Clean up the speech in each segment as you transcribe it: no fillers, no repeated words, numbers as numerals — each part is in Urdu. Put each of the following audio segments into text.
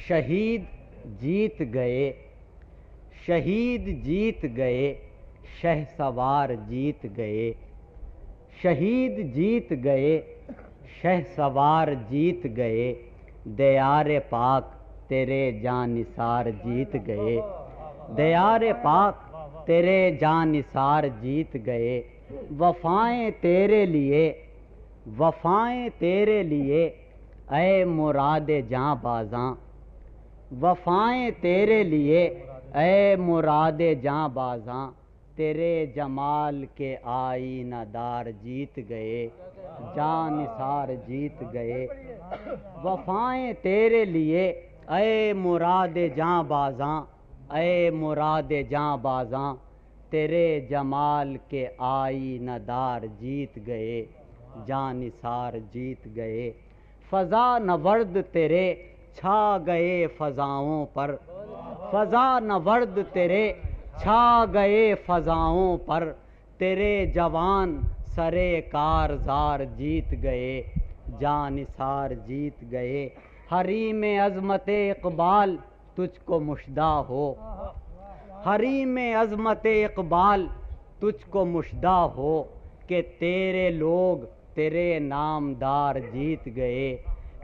شہید جیت گئے، شہید جیت گئے، شہ سوار جیت گئے، شہید جیت گئے، شہ سوار جیت گئے، دیار پاک تیرے جاں نثار جیت گئے، دیار پاک تیرے جاں نثار جیت گئے، وفائیں تیرے لیے، وفائیں تیرے لیے اے مراد جاں بازاں، وفائیں تیرے لیے اے مراد جاں بازاں، تیرے جمال کے آئینہ دار جیت گئے، جاں نثار جیت گئے، وفائیں تیرے لیے اے مراد جاں بازاں، اے مراد جاں بازاں، تیرے جمال کے آئینہ دار جیت گئے، جاں نثار جیت گئے، فضا نورد تیرے چھا گئے فضاؤں پر، فضا نورد تیرے چھا گئے فضاؤں پر، تیرے جوان سرے کارزار جیت گئے، جاں نثار جیت گئے، حریم عظمت اقبال تجھ کو مشدہ ہو، حریم عظمت اقبال تجھ کو مشدہ ہو، کہ تیرے لوگ تیرے نامدار جیت گئے،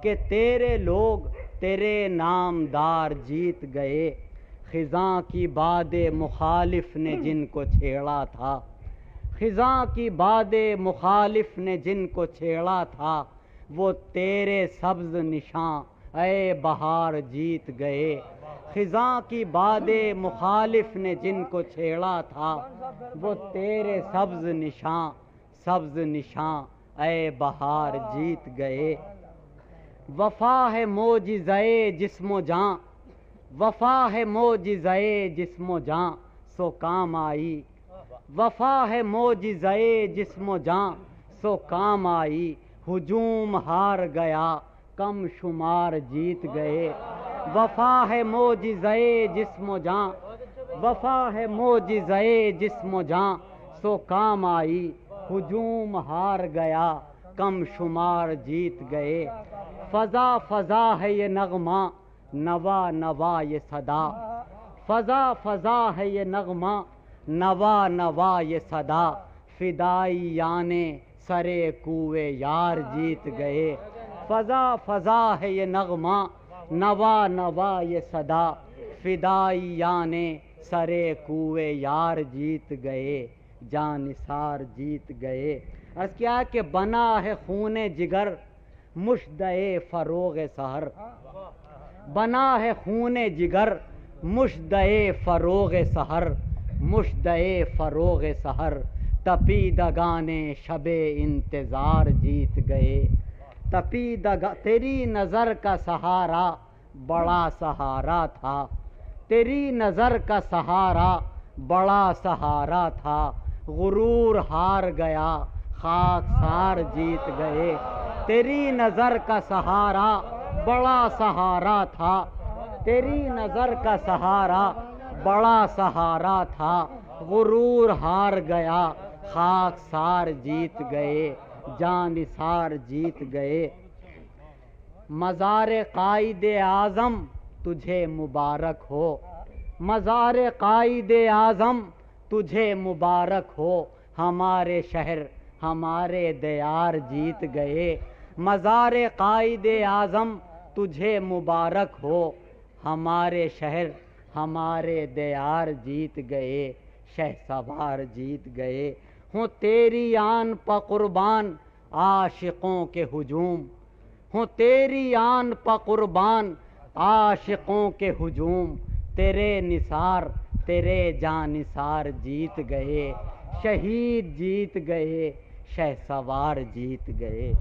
کہ تیرے لوگ تیرے نامدار جیت گئے، خزاں کی باد مخالف نے جن کو چھیڑا تھا، خزاں کی باد مخالف نے جن کو چھیڑا تھا، وہ تیرے سبز نشاں اے بہار جیت گئے، خزاں کی باد مخالف نے جن کو چھیڑا تھا، وہ تیرے سبز نشاں، سبز نشاں اے بہار جیت گئے، وفا ہے معجزۂ جسم و جاں، وفا ہے معجزۂ جسم و جاں سو کام آئی، وفا ہے معجزۂ جسم و جاں سو کام آئی، ہجوم ہار گیا کم شمار جیت گئے، وفا ہے معجزۂ جسم و جاں، وفا ہے معجزۂ جسم و جاں سو کام آئی، ہجوم ہار گیا کم شمار جیت گئے، فضا فضا ہے یہ نغمہ نوا نوا یہ صدا، فضا فضا ہے یہ نغمہ نوا نوا یہ صدا، فدائیان سرے کوئے یار جیت گئے، فضا فضا ہے یہ نغمہ نوا نوا یہ صدا، فدائیان سرے کوئے یار جیت گئے، جاں نثار جیت گئے۔ عرض کیا کہ بنا ہے خون جگر مژدۂ فروغ سحر، بنا ہے خون جگر مژدۂ فروغ سحر، مژدۂ فروغ سحر، تپیدگان شب انتظار جیت گئے، تیری نظر کا سہارا بڑا سہارا تھا، تیری نظر کا سہارا بڑا سہارا تھا، غرور ہار گیا خاکسار جیت گئے، تیری نظر کا سہارا بڑا سہارا تھا، تیری نظر کا سہارا بڑا سہارا تھا، غرور ہار گیا خاکسار جیت گئے، جاں نثار جیت گئے، مزار قائد اعظم تجھے مبارک ہو، مزار قائد اعظم تجھے مبارک ہو، ہمارے شہر ہمارے دیار جیت گئے، مزار قائد اعظم تجھے مبارک ہو، ہمارے شہر ہمارے دیار جیت گئے، شہ سوار جیت گئے، ہوں تیری آن پہ قربان عاشقوں کے ہجوم، ہوں تیری آن پہ قربان عاشقوں کے ہجوم، تیرے نثار تیرے جاں نثار جیت گئے، شہید جیت گئے، شہ سوار جیت گئے۔